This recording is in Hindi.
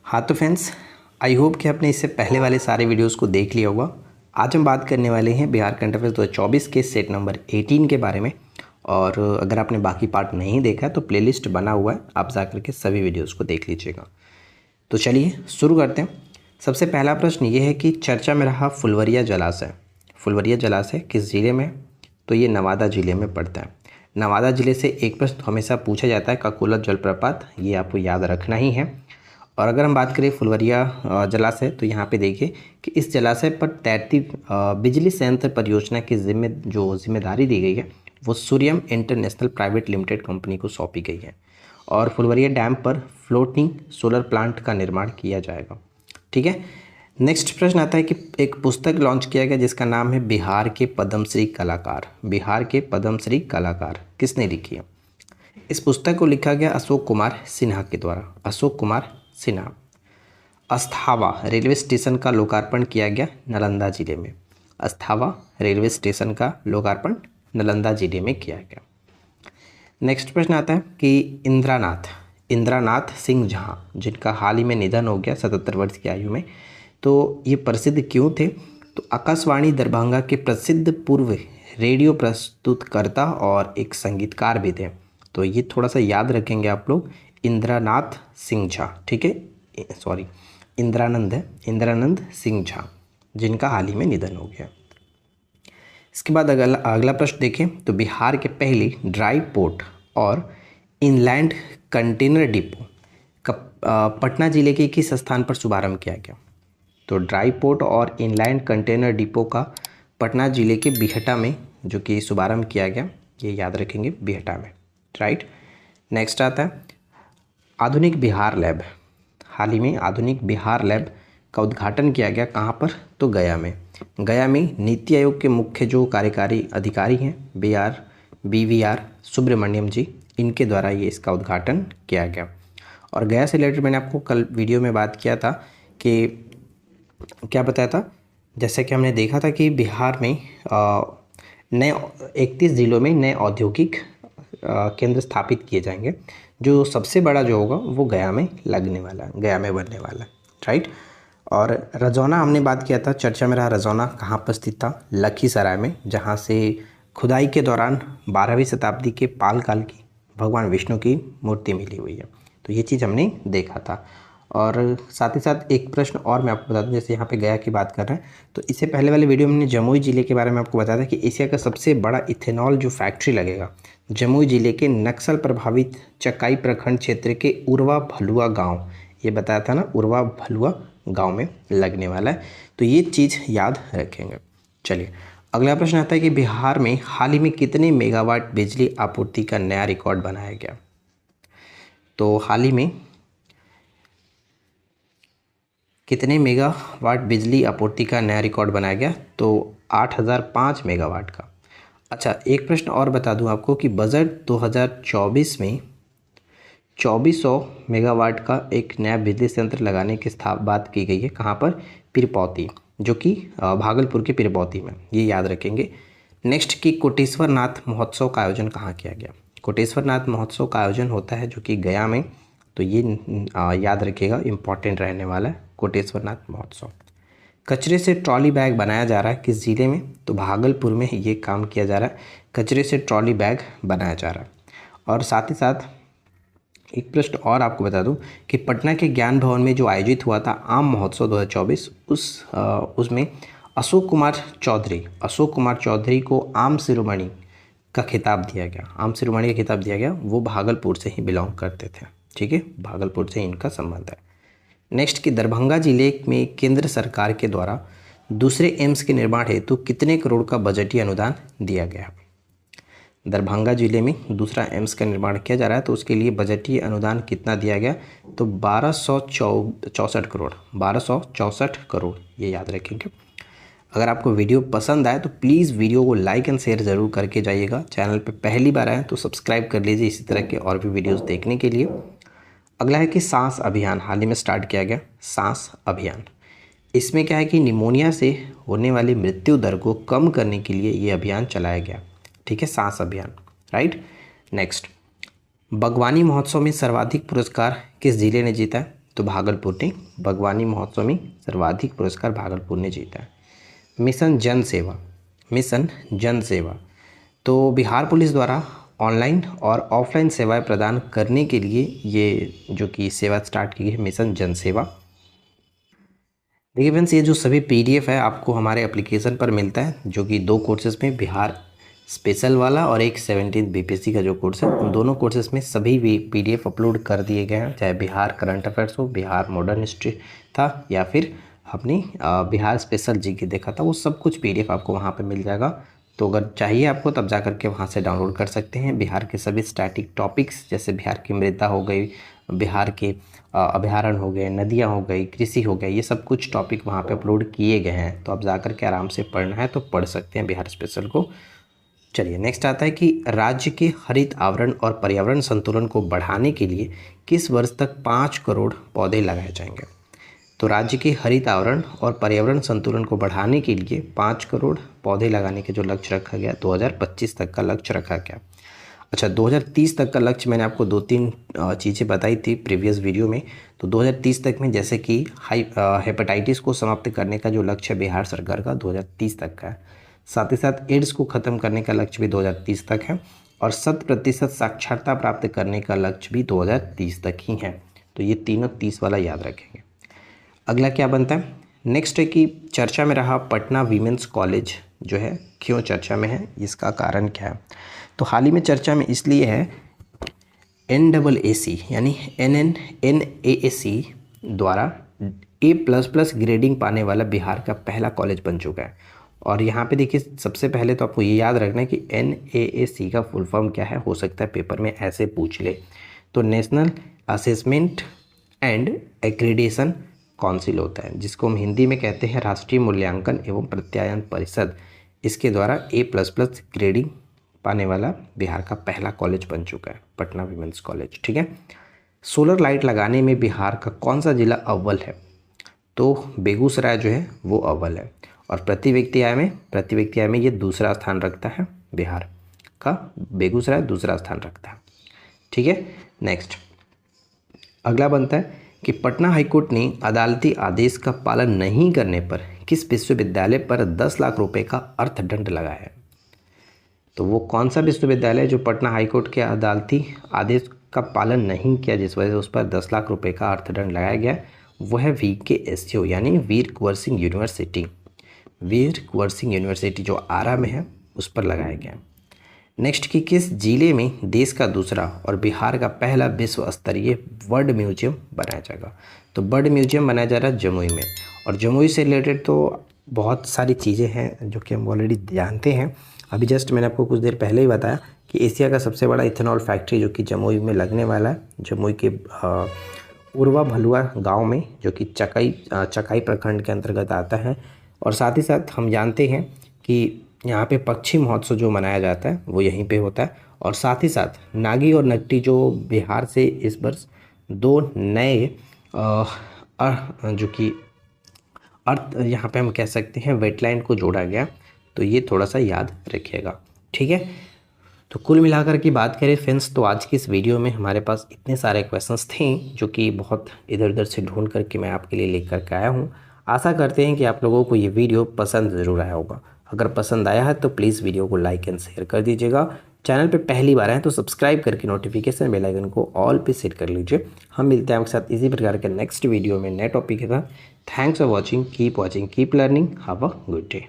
हाँ तो फ्रेंड्स, आई होप कि आपने इससे पहले वाले सारे वीडियोस को देख लिया होगा। आज हम बात करने वाले हैं बिहार करंट अफेयर्स 2024 के सेट नंबर 18 के बारे में। और अगर आपने बाकी पार्ट नहीं देखा है तो प्लेलिस्ट बना हुआ है, आप जा करके सभी वीडियोस को देख लीजिएगा। तो चलिए शुरू करते हैं। सबसे पहला प्रश्न ये है कि चर्चा में रहा फुलवरिया जलाशय। फुलवरिया जलाशय किस जिले में? तो ये नवादा जिले में पड़ता है। नवादा जिले से एक प्रश्न हमेशा पूछा जाता है, ककोलत जलप्रपात, ये आपको याद रखना ही है। और अगर हम बात करें फुलवरिया जलाशय, तो यहाँ पे देखिए कि इस जलाशय पर तैरती बिजली संयंत्र परियोजना की जिम्मेदारी दी गई है वो Suryam international private limited company को सौंपी गई है। और फुलवरिया डैम पर फ्लोटिंग सोलर प्लांट का निर्माण किया जाएगा। ठीक है। नेक्स्ट प्रश्न आता है कि एक पुस्तक लॉन्च किया गया जिसका नाम है बिहार के पद्मश्री कलाकार। बिहार के पद्मश्री कलाकार किसने लिखी है? इस पुस्तक को लिखा गया अशोक कुमार सिन्हा के द्वारा। अशोक कुमार सिन्हा। अस्थावा रेलवे स्टेशन का लोकार्पण किया गया नालंदा जिले में। अस्थावा रेलवे स्टेशन का लोकार्पण नालंदा जिले में किया गया। नेक्स्ट प्रश्न आता है कि इंद्रानाथ सिंह झा, जिनका हाल ही में निधन हो गया 77 वर्ष की आयु में, तो ये प्रसिद्ध क्यों थे? तो आकाशवाणी दरभंगा के प्रसिद्ध पूर्व रेडियो प्रस्तुतकर्ता और एक संगीतकार भी थे। तो ये थोड़ा सा याद रखेंगे आप लोग, इंद्रानाथ सिंह झा। ठीक है, सॉरी इंद्रानंद सिंह झा, जिनका हाल ही में निधन हो गया। इसके बाद अगला प्रश्न देखें तो बिहार के पहले ड्राई पोर्ट और इनलैंड कंटेनर डिपो का पटना जिले के किस स्थान पर शुभारंभ किया गया? तो ड्राई पोर्ट और इनलैंड कंटेनर डिपो का पटना जिले के बिहटा में जो कि शुभारंभ किया गया, ये याद रखेंगे, बिहटा में। राइट। नेक्स्ट आता है आधुनिक बिहार लैब। हाल ही में आधुनिक बिहार लैब का उद्घाटन किया गया, कहाँ पर? तो गया में। गया में नीति आयोग के मुख्य जो कार्यकारी अधिकारी हैं BVR सुब्रमण्यम जी, इनके द्वारा ये इसका उद्घाटन किया गया। और गया से रिलेटेड मैंने आपको कल वीडियो में बात किया था कि क्या बताया था, जैसे कि हमने देखा था कि बिहार में नए 31 जिलों में नए औद्योगिक केंद्र स्थापित किए जाएंगे। जो सबसे बड़ा जो होगा वो गया में लगने वाला है, गया में बनने वाला है। राइट। और रजौना हमने बात किया था, चर्चा में रहा रजौना कहाँ पर स्थित था? लखीसराय में, जहाँ से खुदाई के दौरान 12वीं शताब्दी के पाल काल की भगवान विष्णु की मूर्ति मिली हुई है। तो ये चीज़ हमने देखा था। और साथ ही साथ एक प्रश्न और मैं आपको बता दूं, जैसे यहाँ पे गया की बात कर रहे हैं, तो इससे पहले वाले वीडियो में हमने जमुई जिले के बारे में आपको बताया था कि एशिया का सबसे बड़ा इथेनॉल जो फैक्ट्री लगेगा जमुई जिले के नक्सल प्रभावित चकाई प्रखंड क्षेत्र के उरवा भलुआ गाँव, ये बताया था ना, उरवा भलुआ गाँव में लगने वाला है। तो ये चीज़ याद रखेंगे। चलिए अगला प्रश्न आता है कि बिहार में हाल ही में कितने मेगावाट बिजली आपूर्ति का नया रिकॉर्ड बनाया गया? तो हाल ही में कितने मेगावाट बिजली आपूर्ति का नया रिकॉर्ड बनाया गया? तो 8005 मेगावाट का। अच्छा, एक प्रश्न और बता दूं आपको कि बजट 2024 में 2400 मेगावाट का एक नया बिजली संयंत्र लगाने की बात की गई है। कहाँ पर? पीरपौती, जो कि भागलपुर के पीरपौती में, ये याद रखेंगे। नेक्स्ट कि कोटेश्वर नाथ महोत्सव का आयोजन कहाँ किया गया? कोटेश्वर नाथ महोत्सव का आयोजन होता है जो कि गया में। तो ये याद रखिएगा, इम्पॉर्टेंट रहने वाला है कोटेश्वर नाथ महोत्सव। कचरे से ट्रॉली बैग बनाया जा रहा है किस जिले में? तो भागलपुर में ये काम किया जा रहा है, कचरे से ट्रॉली बैग बनाया जा रहा है। और साथ ही साथ एक प्रश्न और आपको बता दूं कि पटना के ज्ञान भवन में जो आयोजित हुआ था आम महोत्सव 2024, उसमें अशोक कुमार चौधरी को आम शिरोमणि का खिताब दिया गया। आम शिरोमणि का खिताब दिया गया, वो भागलपुर से ही बिलोंग करते थे। ठीक है, भागलपुर से इनका संबंध है। नेक्स्ट कि दरभंगा जिले में केंद्र सरकार के द्वारा दूसरे एम्स के निर्माण हेतु कितने करोड़ का बजटीय अनुदान दिया गया? दरभंगा जिले में दूसरा एम्स का निर्माण किया जा रहा है, तो उसके लिए बजटीय अनुदान कितना दिया गया? तो 1264 करोड़, ये याद रखेंगे। अगर आपको वीडियो पसंद आए तो प्लीज़ वीडियो को लाइक एंड शेयर ज़रूर करके जाइएगा। चैनल पर पहली बार आए तो सब्सक्राइब कर लीजिए इसी तरह के और भी वीडियोज़ देखने के लिए। अगला है कि सांस अभियान हाल ही में स्टार्ट किया गया। सांस अभियान, इसमें क्या है कि निमोनिया से होने वाली मृत्यु दर को कम करने के लिए ये अभियान चलाया गया। ठीक है, सांस अभियान। राइट। नेक्स्ट, बागवानी महोत्सव में सर्वाधिक पुरस्कार किस जिले ने जीता है? तो भागलपुर ने। बागवानी महोत्सव में सर्वाधिक पुरस्कार भागलपुर ने जीता है। मिशन जन सेवा, मिशन जन सेवा तो बिहार पुलिस द्वारा ऑनलाइन और ऑफलाइन सेवाएं प्रदान करने के लिए ये जो कि सेवा स्टार्ट की है, मिशन जन सेवा। देखिए फ्रेंड्स, ये जो सभी पीडीएफ है आपको हमारे एप्लीकेशन पर मिलता है, जो कि 2 कोर्सेज़ में, बिहार स्पेशल वाला और एक 17th बीपीएससी का जो कोर्स है, उन दोनों कोर्सेज़ में सभी भी पीडीएफ अपलोड कर दिए गए हैं। चाहे बिहार करंट अफेयर्स हो, बिहार मॉडर्न हिस्ट्री था, या फिर अपनी बिहार स्पेशल जीके देखा था, वो सब कुछ पीडीएफ आपको वहाँ पे मिल जाएगा। तो अगर चाहिए आपको तब जा करके वहाँ से डाउनलोड कर सकते हैं। बिहार के सभी स्टैटिक टॉपिक्स, जैसे बिहार की मृदा हो गई, बिहार के अभयारण्य हो गए, नदियाँ हो गई, कृषि हो गई, ये सब कुछ टॉपिक वहाँ पे अपलोड किए गए हैं। तो आप जा कर के आराम से पढ़ना है तो पढ़ सकते हैं बिहार स्पेशल को। चलिए नेक्स्ट आता है कि राज्य के हरित आवरण और पर्यावरण संतुलन को बढ़ाने के लिए किस वर्ष तक 5 करोड़ पौधे लगाए जाएंगे। तो राज्य के हरित आवरण और पर्यावरण संतुलन को बढ़ाने के लिए 5 करोड़ पौधे लगाने के जो लक्ष्य रखा गया, 2025 तक का लक्ष्य रखा गया। अच्छा, 2030 तक का लक्ष्य मैंने आपको 2-3 चीज़ें बताई थी प्रीवियस वीडियो में। तो 2030 तक में जैसे कि हेपेटाइटिस को समाप्त करने का जो लक्ष्य है बिहार सरकार का, 2030 तक का है। साथ ही साथ एड्स को ख़त्म करने का लक्ष्य भी 2030 तक है, और 100% साक्षरता प्राप्त करने का लक्ष्य भी 2030 तक ही है। तो ये तीनों 30 वाला याद रखेंगे। अगला क्या बनता है, नेक्स्ट है कि चर्चा में रहा पटना वीमेंस कॉलेज जो है, क्यों चर्चा में है, इसका कारण क्या है। तो हाल ही में चर्चा में इसलिए है, NAAC यानी NAAC द्वारा A++ ग्रेडिंग पाने वाला बिहार का पहला कॉलेज बन चुका है। और यहाँ पे देखिए, सबसे पहले तो आपको ये याद रखना है कि NAAC का फुल फॉर्म क्या है, हो सकता है पेपर में ऐसे पूछ ले। तो national assessment and accreditation council होता है, जिसको हम हिंदी में कहते हैं राष्ट्रीय मूल्यांकन एवं प्रत्यायन परिषद। इसके द्वारा A++ ग्रेडिंग पाने वाला बिहार का पहला कॉलेज बन चुका है, पटना वीमेंस कॉलेज। ठीक है। सोलर लाइट लगाने में बिहार का कौन सा जिला अव्वल है। तो बेगूसराय जो है वो अव्वल है, और प्रति व्यक्ति आय में ये दूसरा स्थान रखता है, बिहार का बेगूसराय दूसरा स्थान रखता है। ठीक है। नेक्स्ट अगला बनता है कि पटना हाईकोर्ट ने अदालती आदेश का पालन नहीं करने पर किस विश्वविद्यालय पर 10 लाख रुपए का अर्थदंड लगाया है। तो वो कौन सा विश्वविद्यालय जो पटना हाईकोर्ट के अदालती आदेश का पालन नहीं किया, जिस वजह से उस पर 10 लाख रुपए का अर्थदंड लगाया गया, वो है VKSU यानी वीर कुंवर सिंह यूनिवर्सिटी। वीर कुंवर सिंह यूनिवर्सिटी जो आरा में है, उस पर लगाया गया। नेक्स्ट कि किस जिले में देश का दूसरा और बिहार का पहला विश्व स्तरीय बर्ड म्यूजियम बनाया जाएगा। तो बर्ड म्यूजियम बनाया जा रहा है जमुई में, और जमुई से रिलेटेड तो बहुत सारी चीज़ें हैं जो कि हम ऑलरेडी जानते हैं। अभी जस्ट मैंने आपको कुछ देर पहले ही बताया कि एशिया का सबसे बड़ा इथेनॉल फैक्ट्री जो कि जमुई में लगने वाला है, जमुई के उर्वा भलुआ गाँव में, जो कि चकाई प्रखंड के अंतर्गत आता है। और साथ ही साथ हम जानते हैं कि यहाँ पे पक्षी महोत्सव जो मनाया जाता है वो यहीं पे होता है। और साथ ही साथ नागी और नकटी जो बिहार से इस वर्ष 2 नए जो कि अर्थ यहाँ पे हम कह सकते हैं वेटलैंड को जोड़ा गया, तो ये थोड़ा सा याद रखिएगा। ठीक है। तो कुल मिलाकर की बात करें फ्रेंड्स, तो आज की इस वीडियो में हमारे पास इतने सारे क्वेश्चंस थे जो कि बहुत इधर उधर से ढूंढ करके मैं आपके लिए लेकर के आया हूँ। आशा करते हैं कि आप लोगों को ये वीडियो पसंद ज़रूर आया होगा। अगर पसंद आया है तो प्लीज़ वीडियो को लाइक एंड शेयर कर दीजिएगा। चैनल पे पहली बार आए तो सब्सक्राइब करके नोटिफिकेशन बेल आइकन को ऑल पे सेट कर लीजिए। हम मिलते हैं आपके साथ इसी प्रकार के नेक्स्ट वीडियो में नए टॉपिक के साथ। Thanks for watching, keep learning, have a good day.